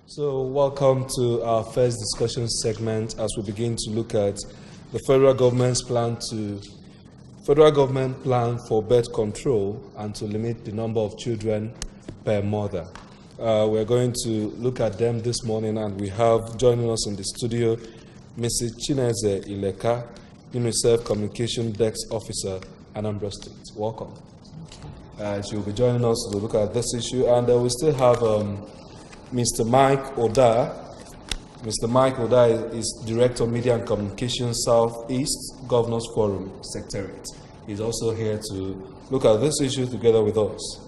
So welcome to our first discussion segment as we begin to look at the federal government plan for birth control and to limit the number of children per mother. We're going to look at them this morning, and we have joining us in the studio Mrs. Chineze Ileka, UNICEF Communication Desk Officer, Anambra State. Welcome. She will be joining us to look at this issue, and we still have Mr. Mike Oda. Mr. Mike Oda is Director of Media and Communications Southeast Governors Forum Secretariat. He's also here to look at this issue together with us.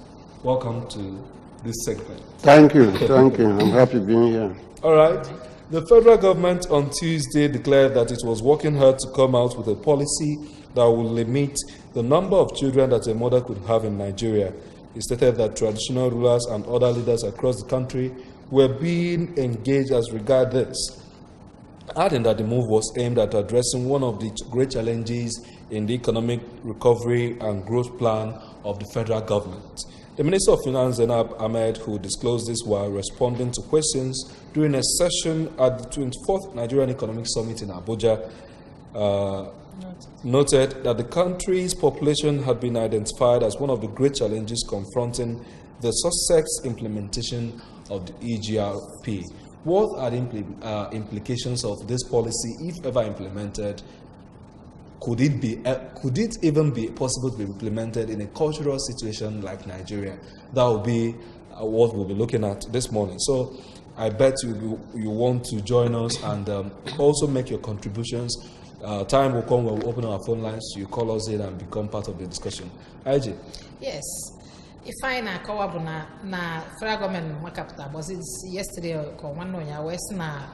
Welcome to this segment. Thank you. I'm happy being here. All right. The federal government on Tuesday declared that it was working hard to come out with a policy that will limit the number of children that a mother could have in Nigeria. He stated that traditional rulers and other leaders across the country were being engaged as regards this, adding that the move was aimed at addressing one of the great challenges in the economic recovery and growth plan of the federal government. The Minister of Finance, Zainab Ahmed, who disclosed this while responding to questions during a session at the 24th Nigerian Economic Summit in Abuja, noted that the country's population had been identified as one of the great challenges confronting the successful implementation of the EGRP. What are the implications of this policy, if ever implemented? Could it even be possible to be implemented in a cultural situation like Nigeria? That will be what we'll be looking at this morning. So I bet you want to join us and also make your contributions. Time will come when we open our phone lines. You call us in and become part of the discussion. IJ? Yes. If I na federal government makapta was it yesterday or one year west na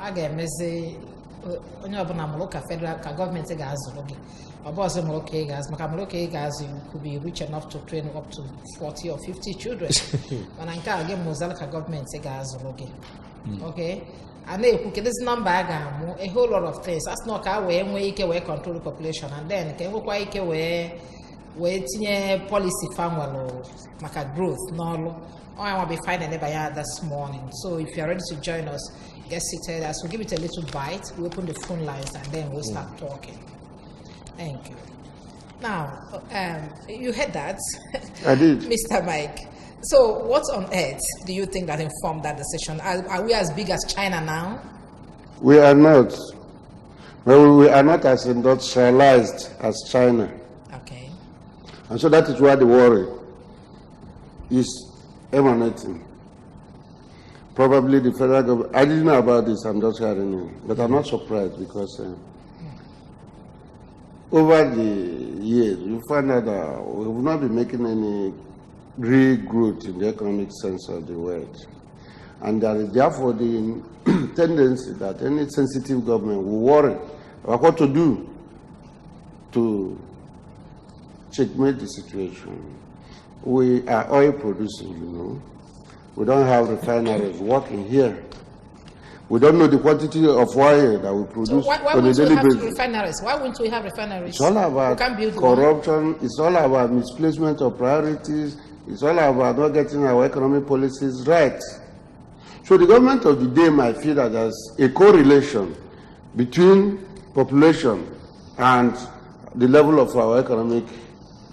again meze onye obuna moloka federal government gas logi obozo moloka gas maka moloka gas could be rich enough to train up to 40 or 50 children. When I can again mozalaka government gas logi. Okay. And this number a whole lot of things. That's not how we control the population, and then we policy farm maka growth no I want to be finding this morning. So if you are ready to join us, get seated as we give it a little bite, we open the phone lines and then we'll start talking. Thank you. Now you heard that. I did. Mr. Mike. So what on earth do you think that informed that decision? Are we as big as China now? We are not. Well, we are not as industrialized as China. Okay. And so that is why the worry is emanating. Probably the federal government, I didn't know about this, I'm just hearing it, but I'm not surprised because over the years, you find out that we will not be making any real growth in the economic sense of the word. And there is therefore the tendency that any sensitive government will worry about what to do to checkmate the situation. We are oil producing, you know. We don't have refineries working here. We don't know the quantity of oil that we produce on a daily basis. Refineries? Why wouldn't we have refineries? It's all about corruption. It's all about misplacement of priorities. It's all about not getting our economic policies right. So the government of the day might feel that there's a correlation between population and the level of our economic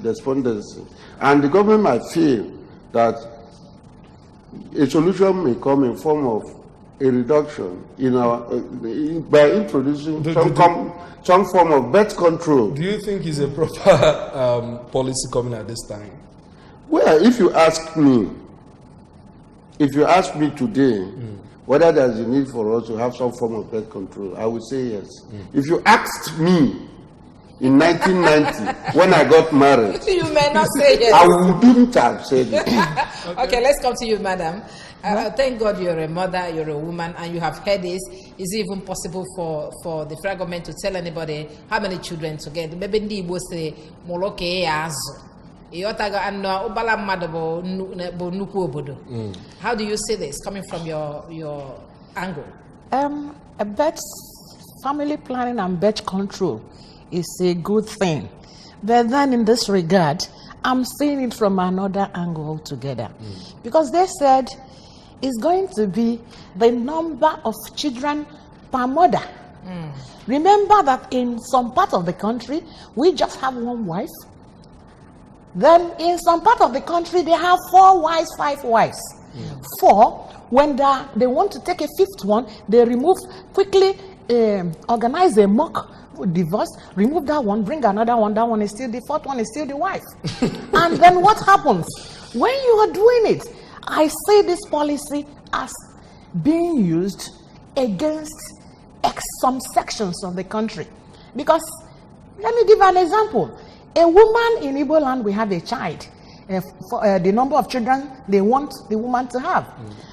despondency. And the government might feel that a solution may come in form of a reduction in our by introducing some form of birth control. Do you think it's a proper policy coming at this time? Well, if you ask me today whether there's a need for us to have some form of birth control, I would say yes. If you asked me in 1990 when I got married, you may not say yes. I wouldn't have said it. Okay, let's come to you, madam. Thank God you're a mother, you're a woman, and you have heard this. Is it even possible for the federal government to tell anybody how many children to get? Maybe Ndibo say moloke azu. How do you see this coming from your angle? A birth family planning and birth control is a good thing, but then in this regard, I'm seeing it from another angle altogether, because they said is going to be the number of children per mother. Remember that in some part of the country, we just have one wife. Then in some part of the country, they have 4 wives, 5 wives. 4, when they want to take a 5th one, they quickly organize a mock divorce, remove that one, bring another one, that one is still the 4th one is still the wife. And then what happens? When you are doing it, I see this policy as being used against some sections of the country. Because, let me give an example. A woman in Igbo land will have a child. The number of children they want the woman to have.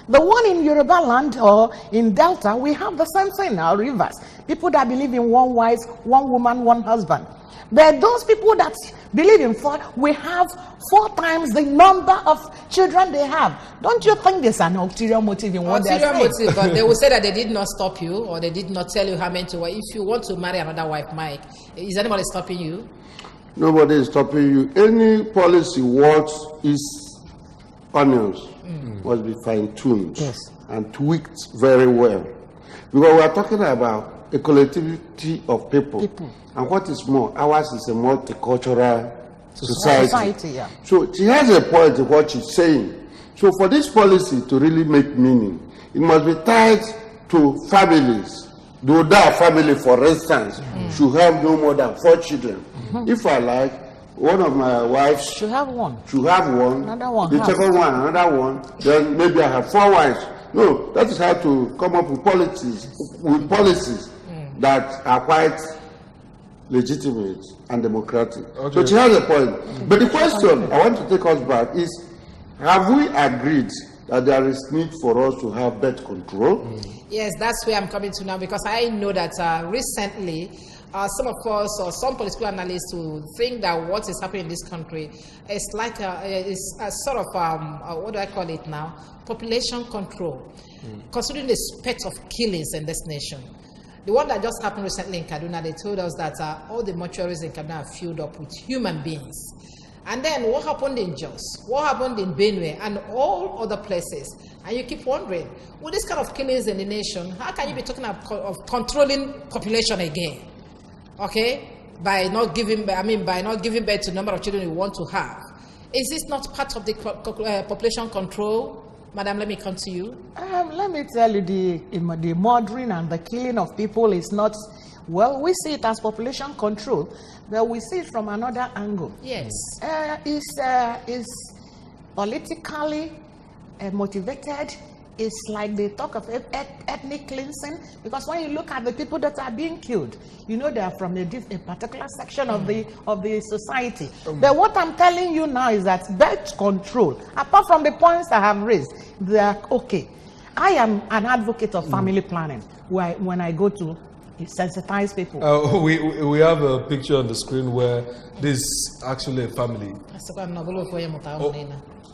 The one in Yoruba land or in Delta, we have the same thing now, rivers. People that believe in one wife, one woman, one husband. But those people that believe in 4, we have 4 times the number of children they have. Don't you think there's an ulterior motive in what they're saying? Ulterior motive, but they will say that they did not stop you, or they did not tell you how many to wife. If you want to marry another wife, Mike, is anybody stopping you? Nobody is stopping you. Any policy worth its onions must be fine-tuned and tweaked very well. Because we are talking about a collectivity of people. And what is more, ours is a multicultural society. Yeah. So she has a point in what she's saying. So for this policy to really make meaning, it must be tied to families. The Oda family, for instance, should have no more than 4 children. If I like, one of my wives should have one. Another one. The second one, another one. Then maybe I have 4 wives. No, that is how to come up with policies that are quite legitimate and democratic. Okay. So she has a point. But the question I want to take us back is, have we agreed that there is need for us to have birth control? Yes, that's where I'm coming to now, because I know that recently some of us or some political analysts who think that what is happening in this country is like is a sort of what do I call it now? Population control, considering the spate of killings in this nation. The one that just happened recently in Kaduna, they told us that all the mortuaries in Kaduna are filled up with human beings. And then what happened in Jos? What happened in Benue and all other places? And you keep wondering, with this kind of killings in the nation, how can you be talking of controlling population again? Okay, by not giving birth to the number of children you want to have. Is this not part of the population control? Madam, let me come to you. Let me tell you, the murdering and the killing of people is not, well, we see it as population control, but we see it from another angle. Yes. It's politically motivated. It's like they talk of ethnic cleansing, because when you look at the people that are being killed, you know they are from a particular section of the society. But what I'm telling you now is that birth control, apart from the points I have raised, they are okay. I am an advocate of family planning when I go to sensitize people. We have a picture on the screen where this is actually a family.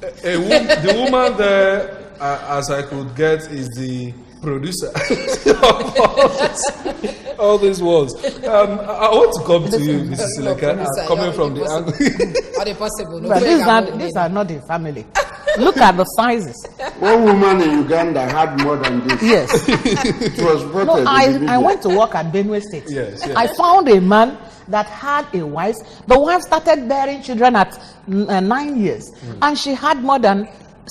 The woman there, as I could get, is the producer of all these words. I want to come to you, Mrs. Sileka, coming from the angle. But these are not a family. Look at the sizes. One woman in Uganda had more than this. Yes. It was I went to work at Benue State. Yes. I found a man that had a wife. The wife started bearing children at 9 years, and she had more than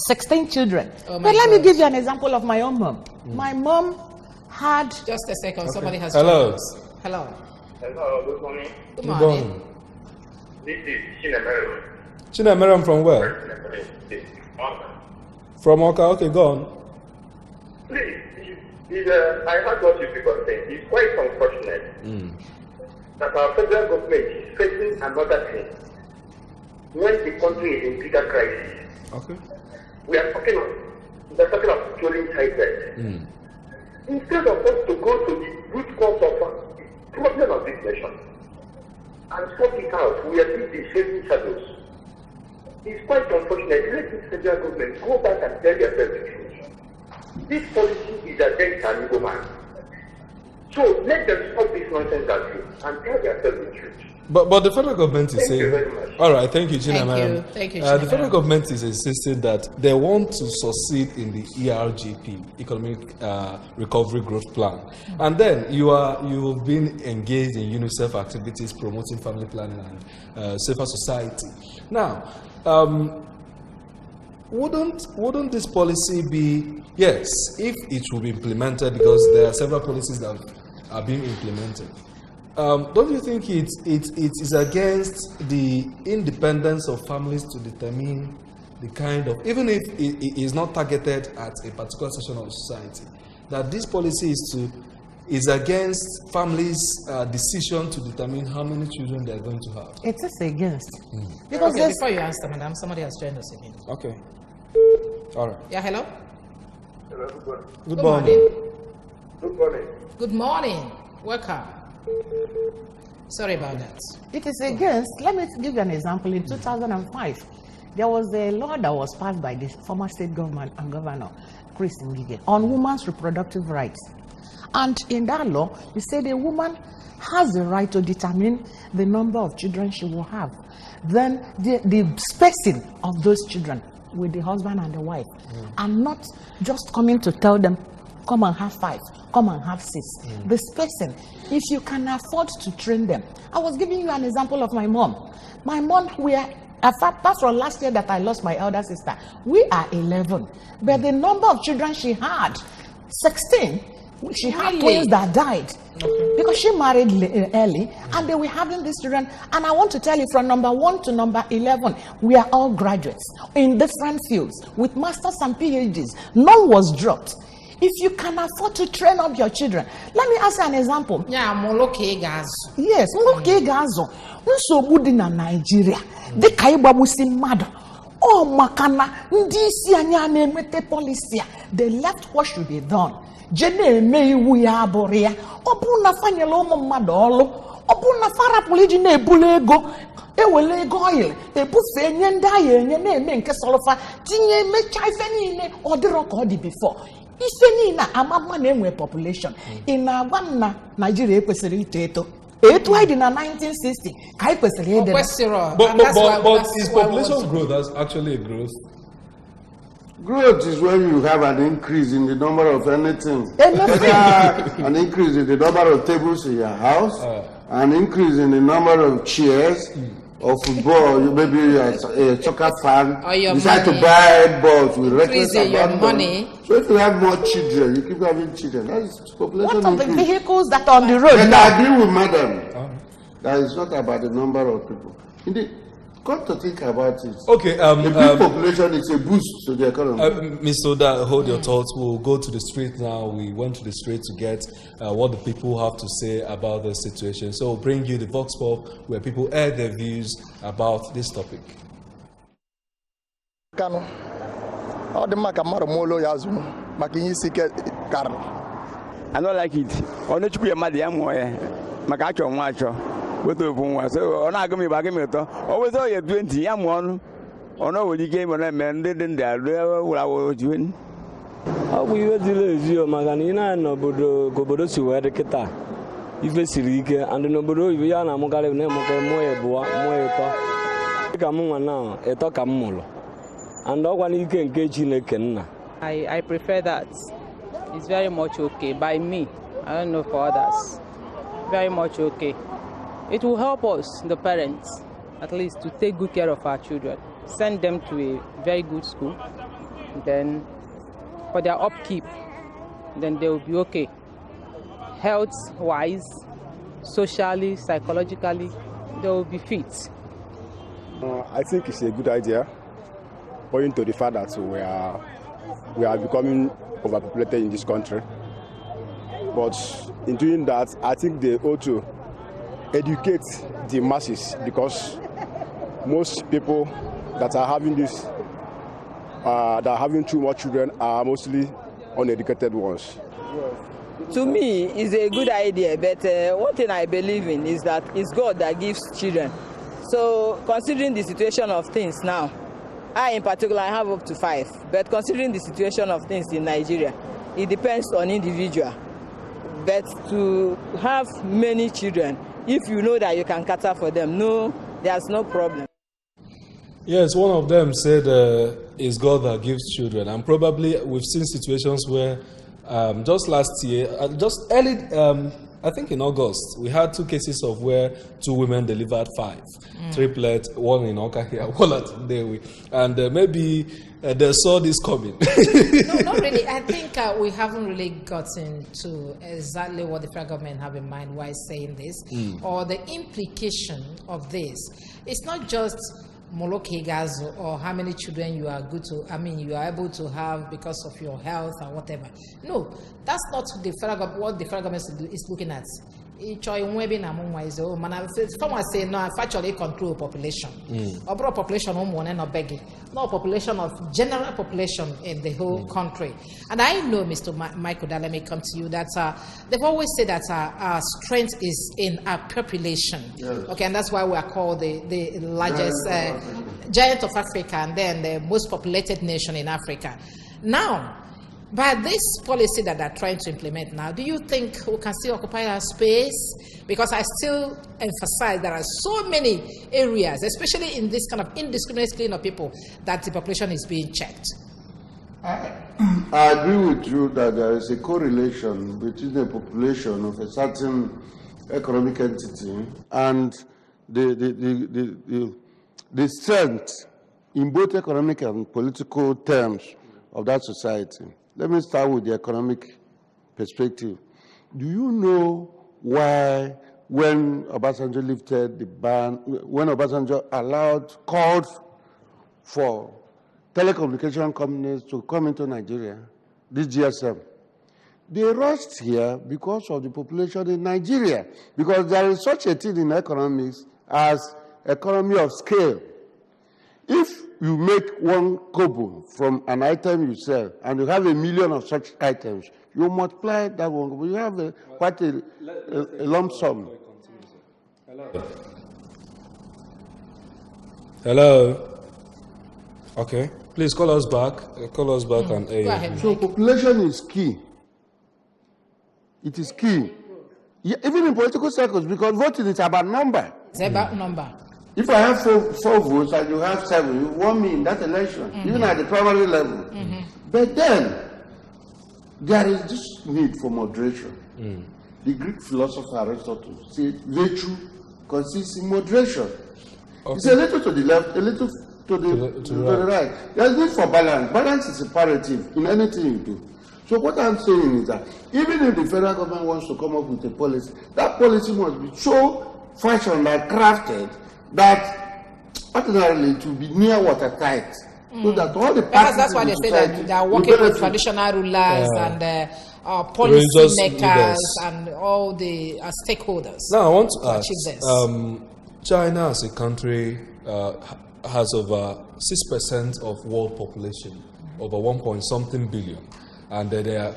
16 children. But let me give you an example of my own mom. My mom had... Just a second, somebody has... Hello. Hello. Hello, good morning. Good morning. This is Chinemeram. Chinemeram from where? From Oka. Okay, go on. Please, I heard what you people saying. It's quite unfortunate that our federal government is facing another thing when the country is in bigger crisis. Okay. We are talking of controlling child death. Instead of us to go to the root cause of the problem of this nation and sort it out, we are still chasing shadows. It's quite unfortunate. Let the federal government go back and tell themselves the truth. This policy is against an Igbo man. So let them stop this nonsense at you and tell yourself the truth. But the federal government is Thank saying, you very much. all right, thank you, Gina. Thank you, The federal government is insisting that they want to succeed in the ERGP, Economic Recovery Growth Plan, and then you've been engaged in UNICEF activities promoting family planning and safer society. Now, wouldn't this policy be, yes, if it will be implemented, because there are several policies that are being implemented. Don't you think it is against the independence of families to determine the kind of, even if it is not targeted at a particular section of society, that this policy is against families' decision to determine how many children they are going to have? It is against. Because Okay, before you answer, madam, somebody has joined us again. Okay. All right. Yeah, hello? Hello, good morning. Good morning. Good morning. Good morning. Welcome. Sorry about that. It is against. Let me give you an example. In 2005, there was a law that was passed by the former state government and governor, Chris Ngige, on women's reproductive rights. And in that law, you said a woman has the right to determine the number of children she will have. Then the spacing of those children with the husband and the wife, and not just coming to tell them, come and have 5, come and have 6. The spacing, if you can afford to train them. I was giving you an example of my mom. My mom, apart from last year that I lost my elder sister, we are 11. But the number of children she had, 16, she had twins that died. Because she married early, and they were having these children. And I want to tell you, from number 1 to number 11, we are all graduates in different fields with masters and PhDs. None was dropped. If you can afford to train up your children, let me ask you an example. Yeah, Moloke Gas. Yes, Moloke Gazo. Nsogbu dị na Nigeria, dị ka ịgbagbusi mmadụ. Oh, makana ndị isi anyị na-emete policy a, they left what should be done. Jene eme iwu ya abụrụ ya. Ọ bụrụ na fanyela ụmụ mmadụ ọlụ, ọ bụrụ na farapụrụ iji na-ebulu ego, ewele ego oil, ebufe nye ndị agha enye na-eme nke sọlọfa, tinye mecha ife niile ọ dịrọ ka ọ dị before. Ife niile amama na-enwe population. Ị na-agwa m na Nigeria ekwesịrị ito eto. Etu anyị dị na 1960 ka anyị kwesịrị ịdị. But is population growth actually a growth? Growth is when you have an increase in the number of anything. An increase in the number of tables in your house, an increase in the number of chairs, or football. Maybe you are a soccer fan, you decide to buy balls with reckless abandon. So if you have more children, you keep having children. That is population What of the increase. vehicles that are on the road But now? I agree with madam. That is not about the number of people. Indeed, come to think about it. Okay. The big population is a boost to the economy. Ms. Oda, hold your thoughts. We'll go to the street now. We went to the street to get what the people have to say about the situation. So we'll bring you the Vox Pop, where people air their views about this topic. Kano, all the makamaro molo yazu, makinyi sike karno. I don't like it. Ono chukwu ya madi ya moye. Maka acho nwacho. Weto bunwa. So ona agami bagami to. Always all you 20 ya mo ono we game on men ndị wura wo juin. Ọ bụ iwe dịrị ezi maka na ị na-anọ obodo si wee dị kịta ife siri ike and n'obodo oyibo ya na-amụkarị na-emụka mụọ ịbụọ mụọ ịtọ dịka m nwa na ịtọ ka m mụrụ and ọkwa n'ike nke Chineke nna. I prefer that. It's very much okay by me. I don't know for others. Very much okay. It will help us, the parents, at least to take good care of our children. Send them to a very good school. Then for their upkeep, then they will be okay. Health-wise, socially, psychologically, they will be fit. I think it's a good idea, owing to the fact that we are becoming overpopulated in this country. But in doing that, I think they ought to educate the masses, because most people that are having this, that are having too much children, are mostly uneducated ones. To me, it's a good idea, but one thing I believe in is that it's God that gives children. So, considering the situation of things now, I in particular I have up to 5, but considering the situation of things in Nigeria, it depends on individual. But to have many children, if you know that you can cater for them, no, there's no problem. Yes, one of them said it's God that gives children. And probably we've seen situations where just last year, just early, I think in August, we had 2 cases of where 2 women delivered 5 triplets, one in Oka here, one at Dewi. And maybe they saw this coming. No, not really. I think we haven't really gotten to exactly what the federal government have in mind while saying this, or the implication of this. It's not just Molokegazo or how many children you are you are able to have because of your health or whatever. No, that's not what the federal government is looking at. Someone say no, factually control population. Overall population no population of general population in the whole country. And I know, Mr. Michael, that let me come to you, that they've always said that our strength is in our population. Yes. Okay, and that's why we are called the largest giant of Africa, and then the most populated nation in Africa. Now, by this policy that they're trying to implement now, do you think we can still occupy our space? Because I still emphasize there are so many areas, especially in this kind of indiscriminate killing of people, that the population is being checked. I agree with you that there is a correlation between the population of a certain economic entity and the strength in both economic and political terms of that society. Let me start with the economic perspective. Do you know why, when Obasanjo lifted the ban, when Obasanjo called for telecommunication companies to come into Nigeria, this GSM, they rushed here because of the population in Nigeria, because there is such a thing in economics as economy of scale. If you make 1 kobo from an item you sell, and you have 1 million of such items, you multiply that 1 kobo, you have quite a lump sum. Hello? Okay. Please call us back. Call us back and air. So population is key. It is key. Yeah, even in political circles, because voting is about number. It's about number. If I have 4 votes and you have 7, you won me in that election, even at the primary level. But then, there is this need for moderation. The Greek philosopher Aristotle said, virtue consists in moderation. Okay. It's a little to the left, a little to the right. There's need for balance. Balance is imperative in anything you do. So what I'm saying is that even if the federal government wants to come up with a policy, that policy must be so fashioned and crafted that ordinarily it will be near watertight. So that all the parties, that's why they say that they are working with traditional rulers and policy makers and all the stakeholders. Now I want to ask, China as a country has over 6% of world population, over 1.something billion, and they are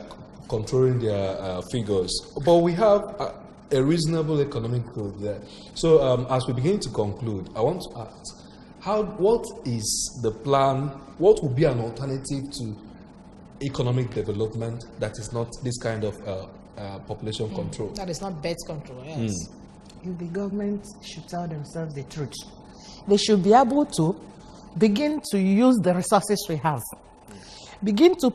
controlling their figures. But we have a reasonable economic growth there. So as we begin to conclude, I want to ask, what is the plan? What would be an alternative to economic development that is not this kind of population control? That is not birth control, yes. The government should tell themselves the truth. They should be able to begin to use the resources we have. Begin to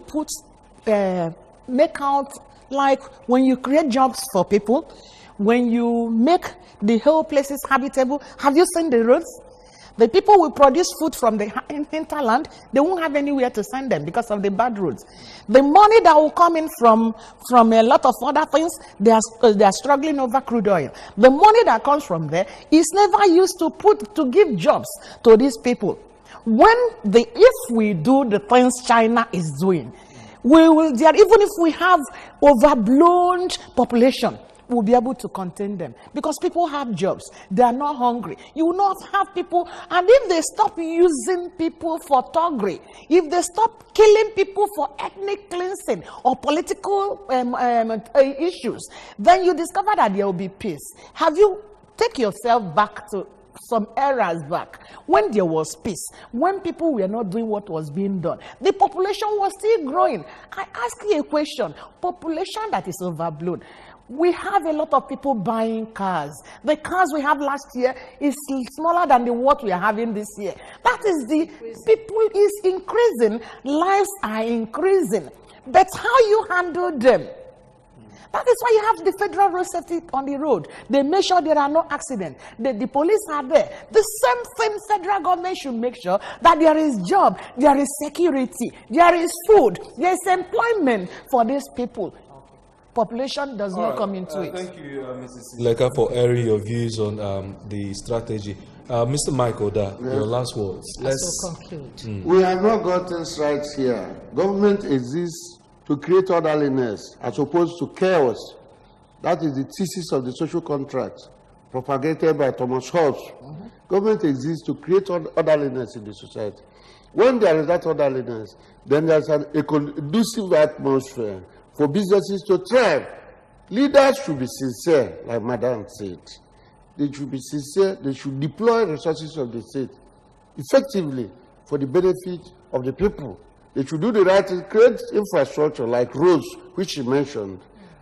make out, like when you create jobs for people, when you make the whole places habitable. Have you seen the roads? The people will produce food from the hinterland. They won't have anywhere to send them because of the bad roads. The money that will come in from a lot of other things, they are struggling over crude oil. The money that comes from there is never used to give jobs to these people. If we do the things China is doing, we will there, even if we have overblown population, we'll be able to contain them because people have jobs. They are not hungry. You will not have people, and if they stop using people for thuggery, if they stop killing people for ethnic cleansing or political issues, then you discover that there will be peace. Have you take yourself back to some eras back when there was peace, when people were not doing what was being done? The population was still growing. I ask you a question: population that is overblown. We have a lot of people buying cars. The cars we have last year is smaller than the what we are having this year. That is the people is increasing, lives are increasing. But how you handle them? That is why you have the federal road safety on the road. They make sure there are no accidents. The police are there. The same thing federal government should make sure that there is job, there is security, there is food, there is employment for these people. Population does not come into it. Thank you, Mrs. Ileka, for airing your views on the strategy. Mr. Mike Oda, your last words. Let's conclude. We have not got things right here. Government exists to create orderliness as opposed to chaos. That is the thesis of the social contract propagated by Thomas Hobbes. Government exists to create orderliness in the society. When there is that orderliness, then there's a conducive atmosphere for businesses to thrive. Leaders should be sincere, like Madam said. They should be sincere. They should deploy resources of the state effectively for the benefit of the people. They should do the right thing, create infrastructure like roads, which you mentioned,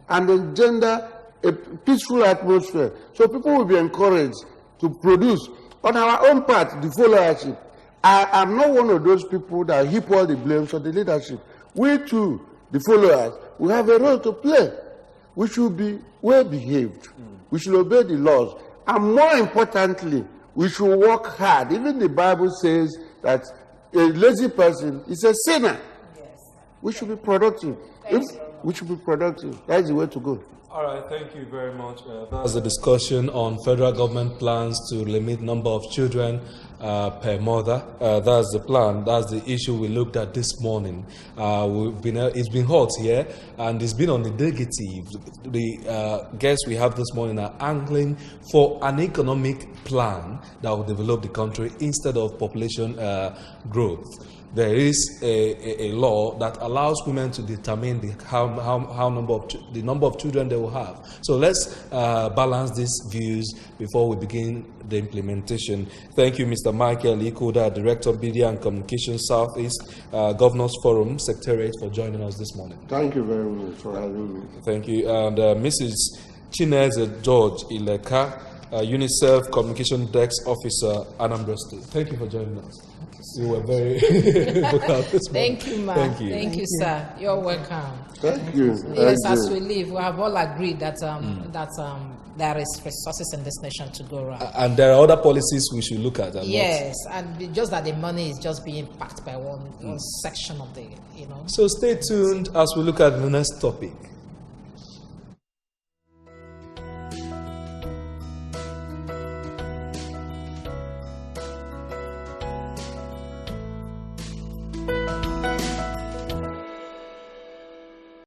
and engender a peaceful atmosphere. So people will be encouraged to produce. On our own part, the followership. I am not one of those people that heap all the blame for the leadership. We too, the followers, we have a role to play. We should be well behaved. We should obey the laws. And more importantly, we should work hard. Even the Bible says that a lazy person is a sinner. Yes. We should be productive. We should be productive. That's the way to go. All right, thank you very much. That's a discussion on federal government plans to limit number of children per mother. That's the plan. That's the issue we looked at this morning. It's been hot here, and it's been on the negative. The guests we have this morning are angling for an economic plan that will develop the country instead of population growth. There is a law that allows women to determine the number of children they will have. So let's balance these views before we begin the implementation. Thank you, Mr. Michael Ikoda, Director of Media and Communication Southeast Governors Forum Secretariat, for joining us this morning. Thank you very much for having me. Thank you. And Mrs. Chineze George Ileka, UNICEF Communication Desk Officer, Anambra State. Thank you for joining us. You were very vocal this morning. Thank you, ma'am. Thank you. Thank you, sir. You're welcome. Thank you. Yes, as we leave, we have all agreed that there is resources in this nation to go around. And there are other policies we should look at. Yes, and just that the money is just being packed by one section of the, So stay tuned as we look at the next topic.